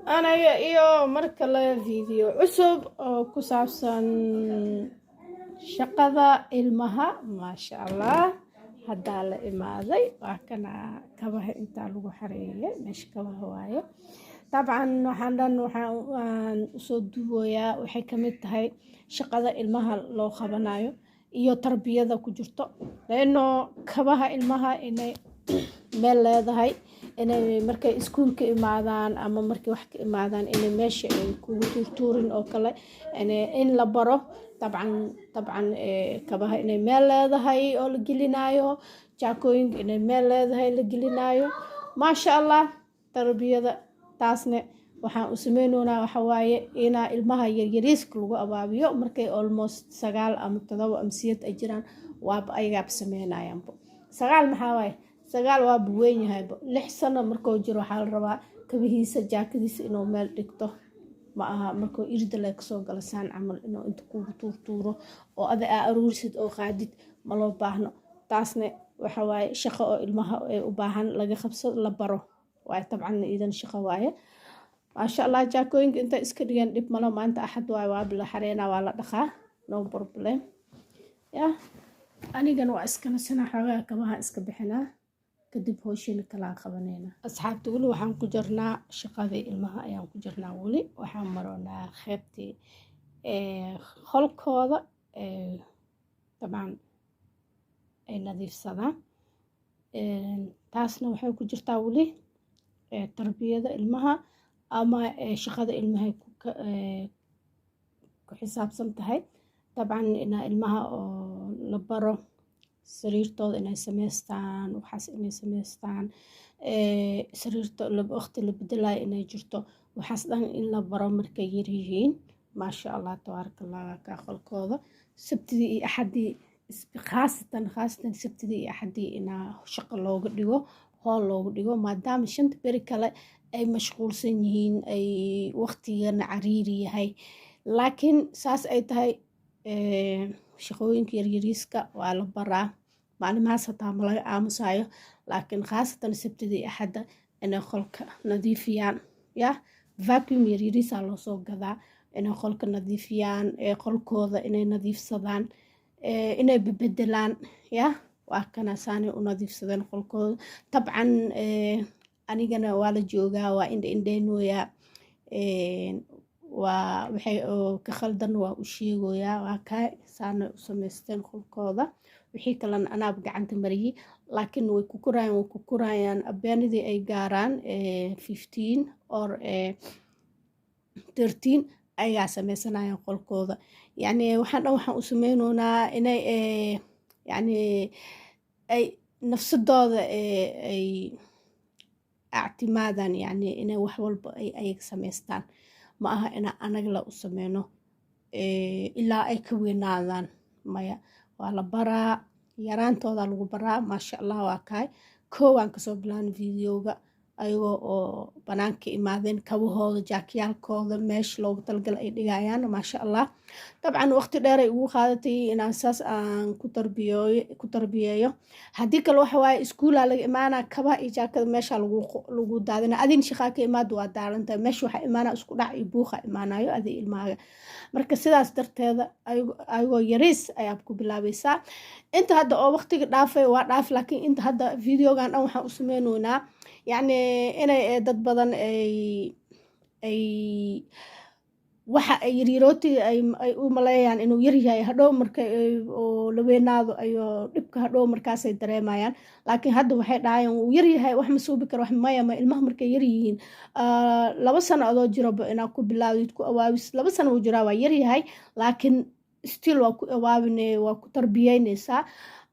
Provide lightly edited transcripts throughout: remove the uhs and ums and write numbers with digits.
anaga iyo marka la video cusub oo ku saabsan shaqada ilmaha maasha allah haddaa la imaaday waa kana kabaha intaa lagu xareeyay meesha kabaha waaye dabcan waxaan usoo duubayaa waxay ka mid tahay shaqada ilmaha loo qabanayo iyo tarbiyada ku jirto leeno kabaha ilmaha inay meel leedahay inay markay iskuulka imaadaan ama markay wax ka imaadaan inay meesha ay kugu tuurtuurin oo kale in la baro dabcan kabaha inay meel leedahay oo la gelinayo jaakooyinka inay meel leedahay la gelinayo maasha allah tarbiyada taasne waxaan u sameynoonaa waxa waaye inaa ilmaha yaryariiska lagu abaabiyo markay almost 9 ama 7 ama 8 ay jiraan waaba ayagaa sameynayaanba 9 maxaa waaye 9 waa weyn yahayba 6 sano markuu jiro waxaa la rabaa kabihiisa jaakadiisa inuu meel dhigto ma aha markuu irda la kasoo galo saan camal inuu inta kugu tuurtuuro oo ada aruursid oo qaadid ma loo baahno taasne waxa waaye shaqo oo ilmaha ay u baahan laga qabsado la baro waaye tabcan iidan shaqo waaye maasha allah jaakooyinka inta iska dhigan dhib malo maanta axad waaye waa bila xareena waa la dhaqaa no problem ya anigan waa iskana sana xoogaa kabaha iska bixinaa kadib hooshina kala qabanayna asxaabta wali waxaan ku jirnaa shaqadii ilmaha ayaan ku jirnaa wali waxaan maroonaa qaybtii qolkooda dabcan ay nadiifsadaan taasna waxay ku jirtaa wali tarbiyada ilmaha ama shaqada ilmaha ku xisaabsan tahay dabcan ina ilmaha oo la baro sariirtooda inay sameystaan waxaas inay sameystaan sariirta waqti la bedelayo inay jirto waxaas dhan in la baro markay yar yihiin maasha allah tabaarakallah ka qolkooda sabtidii iyo axadii khaasatan sabtidii iyo axadii inaa shaqo looga dhigo hool loogu dhigo maadaama 5 beri kale ay mashquulsan yihiin ay waqtigana cariiri yahay laakiin saas ay tahay shaqooyinka yaryariiska waa la baraa maalimahaas hataa ma laga aamusayo laakiin khaasatan sabtidii axadda inay qolka nadiifiyaan ya vacuum yaryariisa loo soo gadaa inay qolka nadiifiyaan qolkooda inay nadiifsadaan inay bedelaan ya waa kana saani u nadiifsadeen qolkooda dabcan anigana waa la joogaa waa indheynooyaa waa waxay ka khaldan waa u sheegoyaa waa kaa saana u samaysteen qolkooda wixii kalena anaab gacanta mariyay laakiin way ku korayaan abeenidii ay gaaraan 15 or 13 ayaa sameysanayaan qolkooda yani waxaan u sameynoonaa inay yani ay nafsadooda ay actimaadaan yani inay wax walba ay samaystaan ma aha inaa anaga la u sameyno ilaa ay ka weynaadaan maya waa la baraa yaraantooda lagu baraa maasha allah waa kaay koowaan kasoo bilaan videoga ayagoo oo banaanka imaadeen kabahooda jaakyaalkooda meesha loogu talgal ay dhigayaan maasha allah dabcan waqti dheer ay ugu qaadatay inaan saas aan ku tarbiyeeyo haddii kale waxa waaye iskuulaa laga imaanaa kabaha iyo jaakada meesha lagu daadina adin shaqaa ka imaada waa daalantahay meesha waxaa imaanaa isku dhac iyo buuqa imaanayo adii ilmaaga marka sidaas darteeda ayagoo yariis ayaad ku bilaabaysaa inta hadda oo waqtiga dhaafay waa dhaaf laakiin inta hadda videogan dhan waxaan u sameynoonaa يعني inay dad badan ay waxa ay yaryarootiga ay u maleeyaan inuu yar yahay hadhow markay oo la weynaado ayo dhibka hadhow markaasay dareemayaan laakiin hadda waxay dhahayaan wuu yar yahay wax ma suubi karo wax maya ma ilmaha markay yar yihiin 2 sano adoo jiroba inaa ku bilaawid ku awaabis 2 sano uu jiraa waa yar yahay laakiin still waa ku awaabinay waa ku tarbiyeynaysaa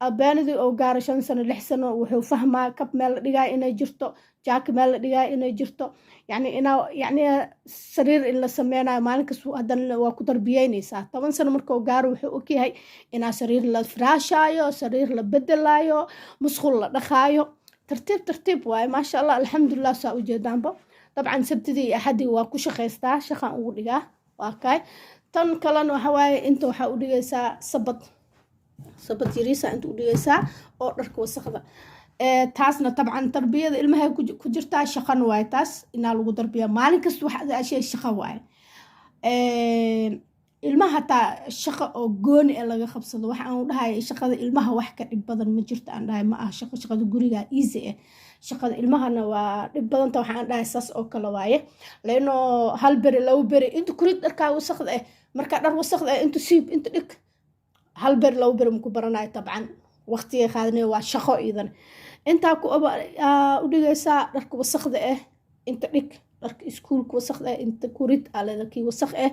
abeenidii oo gaaro 5 sano 6 sano wuxuu fahmaa kab meel la dhigaa inay jirto jaaka meel la dhigaa inay jirto yani sariir in la sameynayo maalinkas haddana waa ku tarbiyeynaysaa 10 sano markuu gaaro wuxuu ogyahay inaa sariir la firaashaayo sariir la bedelayo musqul la dhaqaayo tartiib waaye maasha allah alxamdulilah saa u jeedaanba dabcan sabtidii iyo axadii waa ku shaqaystaa shaqaan ugu dhigaa waa kaay tan kalena waxa waaye inta waxaa u dhigaysaa sabad yariisa inta u dhigaysaa oo dharka wasaqda taasna tabcan tarbiyada ilmaha ku jirtaa shaqan waaye taas inaa lagu darbiya maalin kasta wax ashay shaqo waaye ilmaha hataa shaqo oo gooni ee laga qabsado waxa aan dhahay shaqada ilmaha wax ka dhib badan ma jirto aan dhahay ma aha shaqada guriga easy ah shaqada ilmahana waa dhib badanta waxaan dhahay saas oo kale waaye leeno hal beri laba beri inta kurid dharkaa wasaqda ah marka dhar wasaqda ah inta siib inta dhig hal beri laba beri muku baranayo tabcan waqtiga qaadanayo waa shaqo iidan intaa ku u dhigaysaa dharka wasaqda ah inta dhig dharka iskuulka wasaqda ah inta kurid aa leedahay kii wasaq ah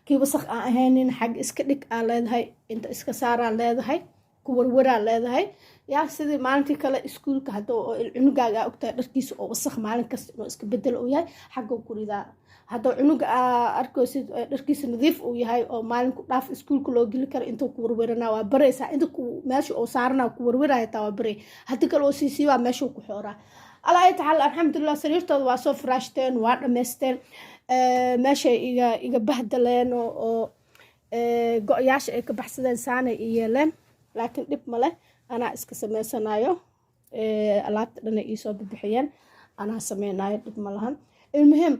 kii wasaq aan ahaynin xag iska dhig aa leedahay inta iska saaraa leedahay ku warwaraa leedahay yaa sidii maalintii kale iskuulka haddoo cunugaaga aa ogtahay dharkiisa oo wasaq maalin kasta inuu iska bedelo uu yahay xaggoo ku ridaa haddoo cunuga aa arkaysid dharkiisa nadiif uu yahay oo maalinku dhaaf iskuulka loo geli karo intuu ku warwaranaa waa baraysaa inta meesha uu saaranaa ku warwaraya taa waa baray haddii kale oo siisiibaa meeshuu ku xooraa alaa ay taxal alxamdulilah sariirtooda waa soo firaashteen waa dhammaysteen meeshay iga bahdaleen oo go-yaasha ay ka baxsadeen saanay i yeeleen laakiin dhib ma leh anaa iska samaysanayo alaabta dhan ay iisoo bibixiyeen anaa sameynayo dhib ma lahan ilmuhim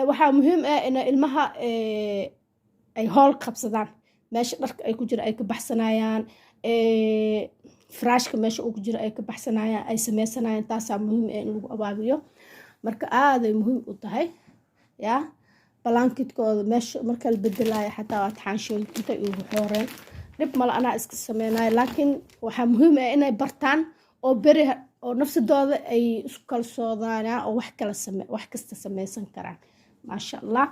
waxaa muhiim ah in ilmaha ay howl qabsadaan meesha dharka ay ku jira ay ka baxsanayaan firaashka meesha uu ku jira ay ka baxsanayaan ay sameysanayaan taasaa muhiim ah in lagu abaabiyo marka aaday muhiim u tahay yaa balankidkooda meesha marka la bedelaayo xataa waa taxaanshooyin intay ugu xooreen dhib male anaa iska sameynayo laakiin waxaa muhiim ah inay bartaan oo beri oo nafsadooda ay isku kalsoodaan oo wax kasta sameysan karaan maasha allah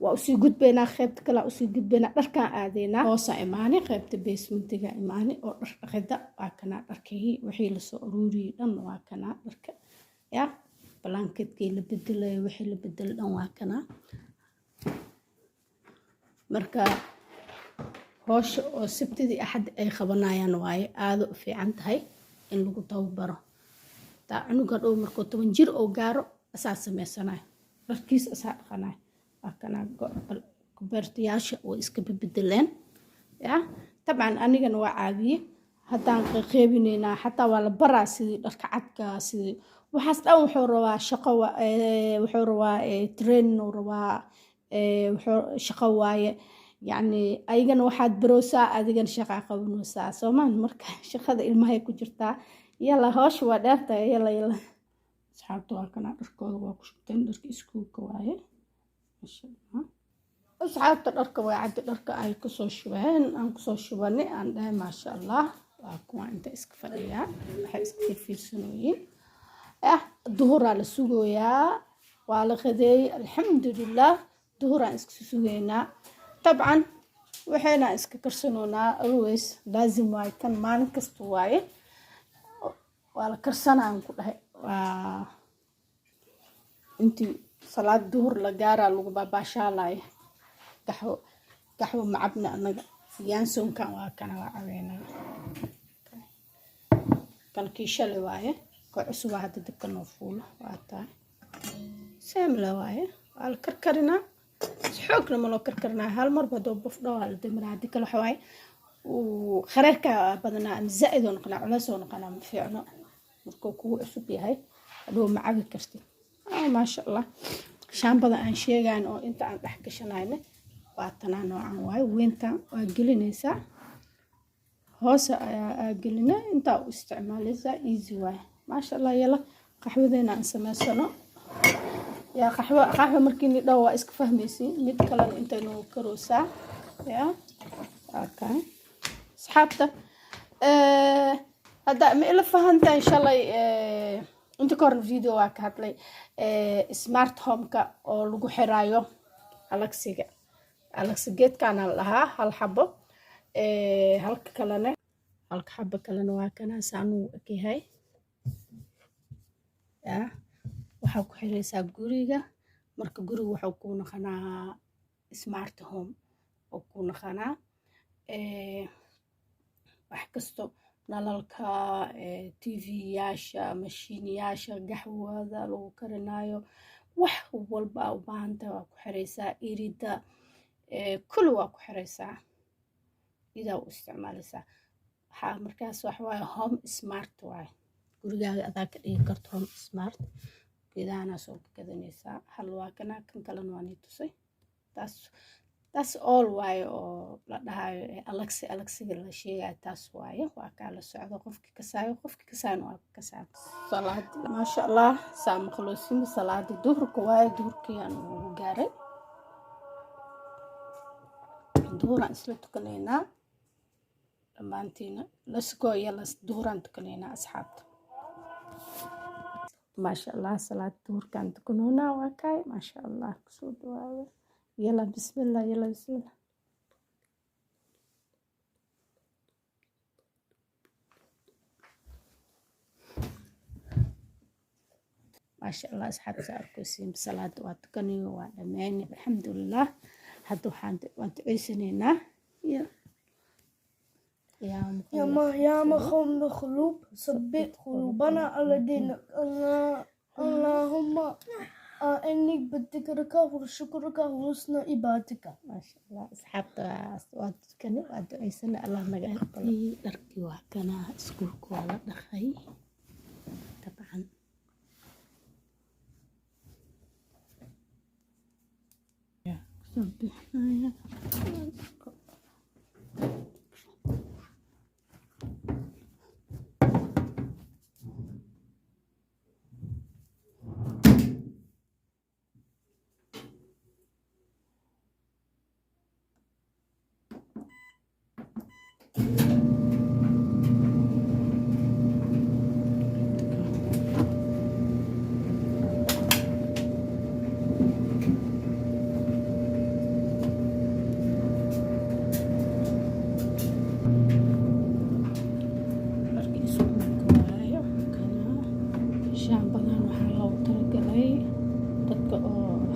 waa usii gudbaynaa qaybta kale usii gudbaynaa dharkaan aadeynaa hoosa imaani qaybta basementiga imaani oo dhar dhaqida waa kanaa dharkii wixii lasoo aruuriyey dhan waa kanaa dharka yaa balankidkii la bedelay wixii la bedelay dhan waa kanaa marka hoosha oo sabtidii axad ay qabanayaan waaye aada u fiican tahay in lagu tababaro taa cunuga dhow markuu 10 jir oo gaaro asaa sameysanayo dharkiis asaa dhaqanayo waa kanaa kubeertayaasha oo iska bedeleen yaa tabcan anigana waa caadiye haddaan qeybinaynaa xataa waa la baraa sidii dharka cadka sidii waxaas dhan wuxuu rabaa shaqo wuxuu rabaa training uu rabaa shaqo waaye yacni ayagana waxaad baroosaa adigana shaqaa qabanaysaa soomaan marka shaqada ilmahay ku jirtaa yalla hoosh waa dheertahay yalla asxaabta waa kana dharkooda waa ku shubteen dharka iskuulka waaye masha allah asxaabta dharka waa caddi dharka ay kusoo shubeen aan kusoo shubanay aan dhahay maasha allah waa kuwa inta iska fadhiyaan waxay iska fiirsanooyiin duhuraa la sugoyaa waa la qadeeyey alxamdulilah duhuraan iska sugaynaa طبعا وحنا اسك كرسنونا always لازم واي كان مالin kasta waaye wala karsanaan ku dhahay waa intii salaad duhur la gaara lagu baashalay qaxwo macabna anaga yaansoonkan waa kana waa caweena kan kiishale waaye ka cusub hadda dabka noo fuulo waa taa samla waaye wala karkarina xoogna ma loo karkarnaa hal mar badoo bof dhawaal damir hadii kale waxa waaye uu khareerka badanaa zaid oo noqonaa culays oo noqonaa ma fiicno markuu kugu cusub yahay adoo ma cabi kartid maasha allah shaambada aan sheegaan oo inta aan dhex gashanayna waa tanaa noocan waaye weynta waa gelinaysaa hoose ayaa gelina intaa u isticmaalaysaa easy waaye maasha allah yalla qaxwadeena aan samaysano يا قهوة مركيني دوا اسك فهميسي ميد كلام انت نو كروسا يا اوكي صحابته هذا ما إلا فهمت ان شاء الله انت كورن فيديو واك هاتلي سمارت هوم كا او لغو حرايو الكسيجيت كان لها هل حبه هلك كلنا هلك حبه كلنا واكنا سانو اكيهاي يا waxaa ku xiraysaa guriga marka guriga wuxuu ku noqonaa smart home oo ku noqonaa wax kasto nalalka TV yaasha mashiinyaasha gaxwada lagu karinayo wax walba u baahanta waa ku xiraysaa irida kullu waa ku xiraysaa ida u isticmaalaysaa waxa markaas wax waaye home smart waaye gurigaaga adaa ka dhigi karto home smart geedahana soo gadanaysaa hal waa kana kan kalena waa nii tusay taas all waaye oo la dhahayo alaksiga la sheegayo taas waaye waa kaa la socdo qofkii kasaayo waa kasaa salaadi maasha allah saa maqloosimi salaadi duhurka waaye duhurkiyaan ugu gaaray duhuraan isla tukanaynaa dhammaantiina lasgoo iyo duhuraan tukanaynaa asxaabta maasha allah salaad duhurkaan tukanoonaa waa kaay maasha allah kusoo dhawaada يلا بسم الله يلا بسم الله ما شاء الله أصحاب سأركوسين بصلاة واتقني وعلماني الحمد لله هدو حانت وانت عيسنينا يا مخوم بخلوب ثبت قلوبنا على دينك اللهم إني بذكرك وشكرك وحسن عبادتك ما شاء الله أصحابتا واتقني وادو عيسنا الله نجاح قلبي دركي وكنا اسكولك ولا دخي طبعا سبحنا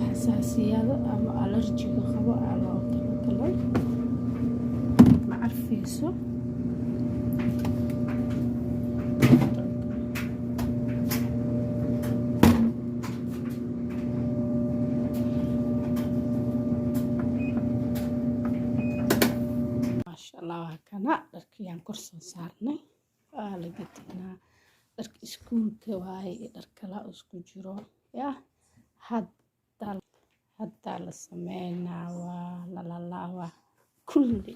xasaasiyada ama alerjiga qabo aa loo talagalay ma carfayso maasha allah waa kana dharkiyaan kor soo saarnay waa la gedinaa dharka iskuulka waaye iyo dhar kala isku jiro yaa hadda la sameynaa waa lalalaawaa kulli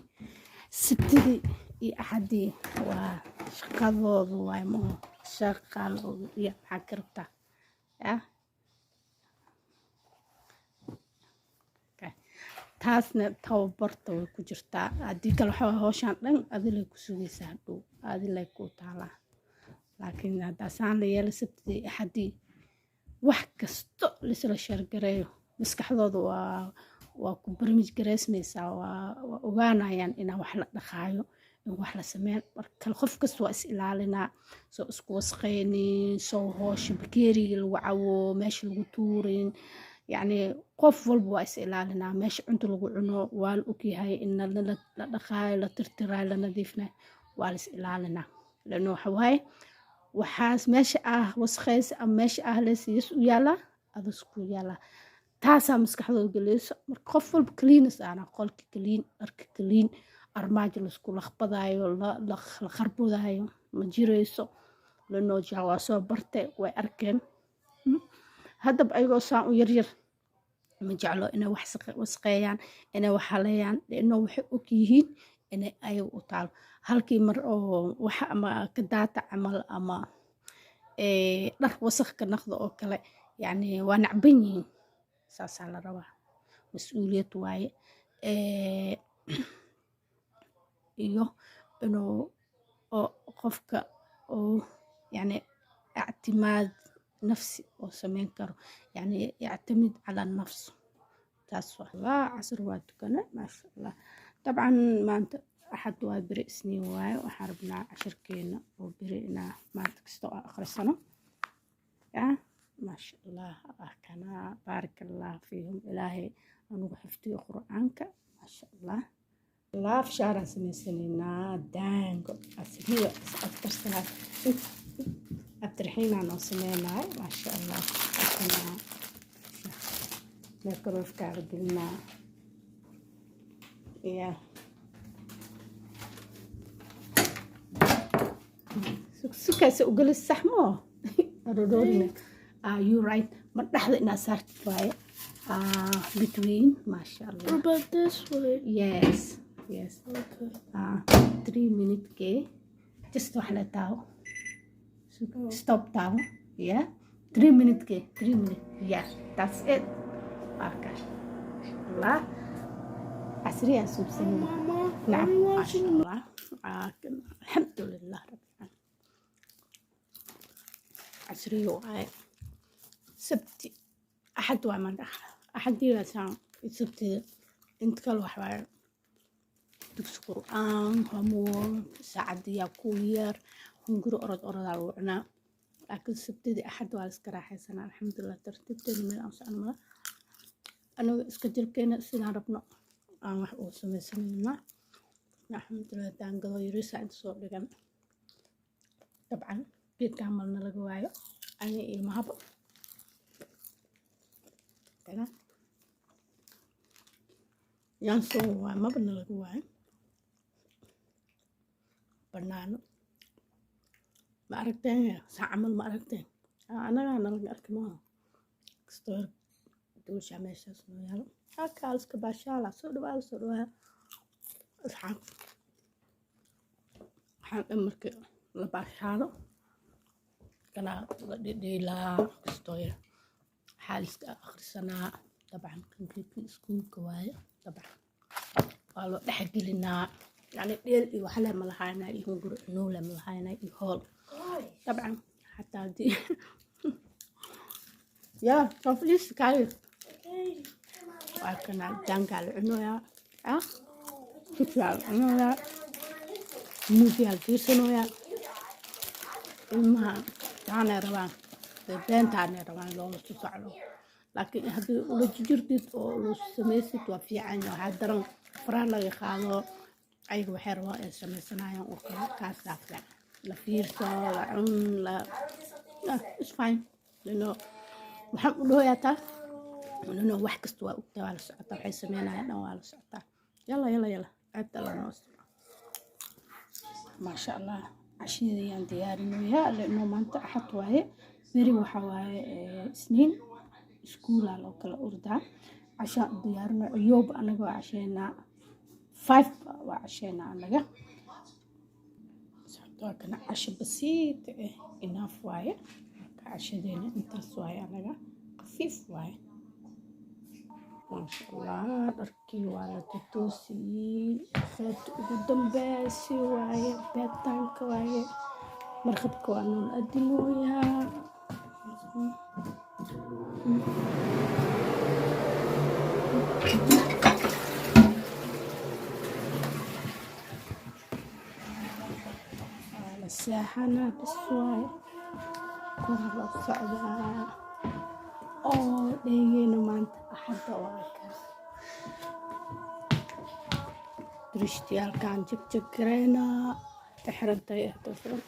sabtidii iyo axadii waa shaqadoodu waay maho shaqaaloodu iyo maxaa ka rabtaa yaa taasna tababarta way ku jirtaa haddii kale waxaa hawshaan dhan adilay ku sugaysaa hadhow adilay ku taalaa laakiin haddaasaan la yeelo sabtidii iyo axadii wax kasto laisla shargareeyo maskaxdooda waa ku barnaamij gareysmaysaa waa ogaanayaan inaan wax la dhaqaayo in wax la sameyn marka qof kasta waa is ilaalinaa soo isku wasqeynin soo hoosha bakeeriga lagu cawo meesha lagu tuurin yacni qof walba waa is ilaalinaa meesha cunto lagu cuno waa la ogyahay in la dhaqaayo la tirtiraayo la nadiifinayo waa la is ilaalinaa lano waxa waaye waxaas meesha wasqeysa ama meesha leysiyas u yaalaa adas ku yaalaa taasaa maskaxdooda geleyso marka qof walba kaliinas ana qolka kaliin dharka kaliin armaajo laisku laqbadaayo la kharbudaayo ma jirayso lanoojaha waa soo bartay way arkeen haddaba ayagoo saan u yaryar ma jeclo inay wax wasqeeyaan inay wax haleeyaan inoo waxay og yihiin inay ayaga u taalo halkii mar oo waxa ama ka daata camal ama dhar wasaq ka naqdo oo kale yacni waa nacban yihiin saasaa la rabaa mas-uuliyad waaye iyo inuu qofka oo yani اعتماد نفسي oo sameyn karo yani يعتمد على النفس taas waa casr waa tukana maasha allah dabcan maanta axad waa beri isniin waaye waxaan rabnaa cashirkeena oo beri inaa maanta kasta oo akhrisano yaa maasha allah kana baarak allah fiihum ilaahay anugu xifdiyo qur'aanka maasha allah laaf shaaraan samaysaneynaa daango asriyo askarsanaa abtirxiinaan oo sameynaay maasha allah microwave-kaaga gelinaa ya sugsug afkaasa u gelis sax moo rodorina you right ma dhaxda inaad saartid waaye between maasha allah What about this way? yes Okay. 3 minutes ke just wax la taawo stop taawo yeah 3 minutes ke 3 minutes yeah that's it okay allah عسري أسوسني Mama, نعم are you ما شاء watching? الله الحمد لله رب العالمين عسري وعاي سبتي أحد وعمل أحد يلسان سبتي انت كل واحد دكس قرآن همور ساعد يا كوير هنقرأ أرد على وعنا لكن سبتي أحد وعسكر حسنا الحمد لله ترتبت من أنصار أنا اسكتل كنا سنا ربنا wax uu samaysanayna alxamdulilah daangado yarisa inta soo dhigan dabcan geedka camalna laga waayo ani ilmahaba yaan soo waay mabana laga waayo banaano ma aragteen saa camal ma aragteen anagaana laga arki maaha kastoo duusha meeshaas noo yaalo halka baashaala soo dhawaada asxaab waxaan dhan markii la baashaalo kana la dhidhiilaa kastoo yar xaaliska akhrisanaa dabcan kankeedkii iskuulka waaye dabcan waa loo dhexgelinaa yani dheel iyo waxle ma lahaynaa iyo hunguri cunuule ma lahaynaa iyo hool dabcan xataa haddii yaa soo fadhiista kaayo وأكنا جانجال عنويا كتير عنويا موفي الكيسنويا المها تانا روان بين تانا روان لو تسعلو لكن هذا لو جرتيت أو لو سميسيت وفي عنه هذا فرا لا يخالو أي وحروا سميسنا يوم وكلا كاسافلا لا فيرسا لا عن لا it's fine لأنه محمد هو يتا ولأنه wax kasta waa ogtaa waa la socotaa waxay sameynayaan dhan waa la socotaa yalla aad alla noo maasha allah cashiidayaan diyaarinoyaa leeno maanta axad waaye beri waxa waaye isniin iskuulaa loo kala ordaa casha diyaarino ciyoob anaga waa casheynaa 5 waa casheynaa anaga waa kana casho basiit enough waaye cashadeena intaas waaye anaga khafiif waaye ما شاء الله دركي ولا تتوسي خد قدام باسي واي بيتان كواي مرخب كوانون أدمويا على الساحة بسواي كورة الصعدة دينا maanta axadda waa ka durishtiaalkaan jegjeeg gareynaa xirantay ahtosan